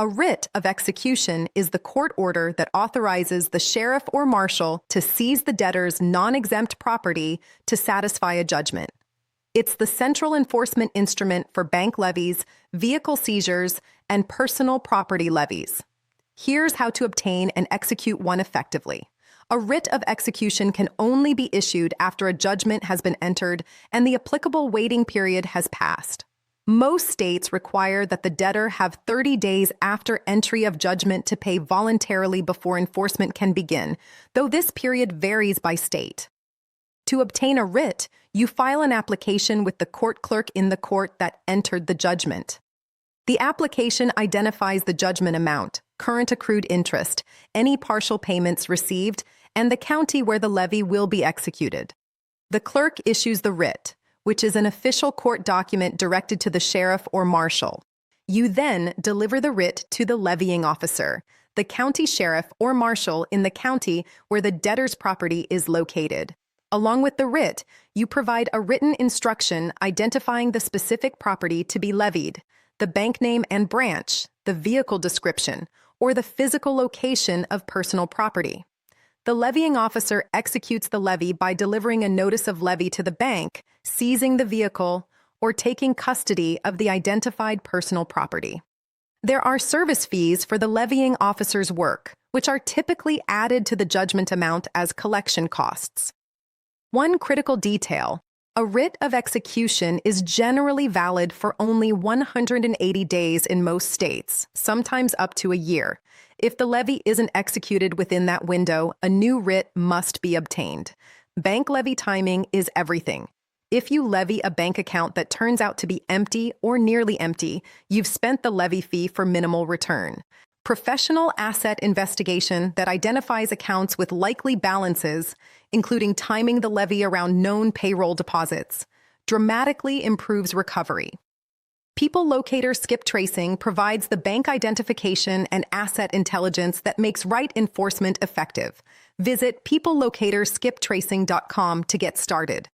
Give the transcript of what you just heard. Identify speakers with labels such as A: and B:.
A: A writ of execution is the court order that authorizes the sheriff or marshal to seize the debtor's non-exempt property to satisfy a judgment. It's the central enforcement instrument for bank levies, vehicle seizures, and personal property levies. Here's how to obtain and execute one effectively. A writ of execution can only be issued after a judgment has been entered and the applicable waiting period has passed. Most states require that the debtor have 30 days after entry of judgment to pay voluntarily before enforcement can begin, though this period varies by state. To obtain a writ, you file an application with the court clerk in the court that entered the judgment. The application identifies the judgment amount, current accrued interest, any partial payments received, and the county where the levy will be executed. The clerk issues the writ, which is an official court document directed to the sheriff or marshal. You then deliver the writ to the levying officer, the county sheriff or marshal in the county where the debtor's property is located. Along with the writ, you provide a written instruction identifying the specific property to be levied, the bank name and branch, the vehicle description, or the physical location of personal property. The levying officer executes the levy by delivering a notice of levy to the bank, seizing the vehicle, or taking custody of the identified personal property. There are service fees for the levying officer's work, which are typically added to the judgment amount as collection costs. One critical detail: a writ of execution is generally valid for only 180 days in most states, sometimes up to a year. If the levy isn't executed within that window, a new writ must be obtained. Bank levy timing is everything. If you levy a bank account that turns out to be empty or nearly empty, you've spent the levy fee for minimal return. Professional asset investigation that identifies accounts with likely balances, including timing the levy around known payroll deposits, dramatically improves recovery. People Locator skip tracing provides the bank identification and asset intelligence that makes right enforcement effective. Visit peoplelocatorskiptracing.com to get started.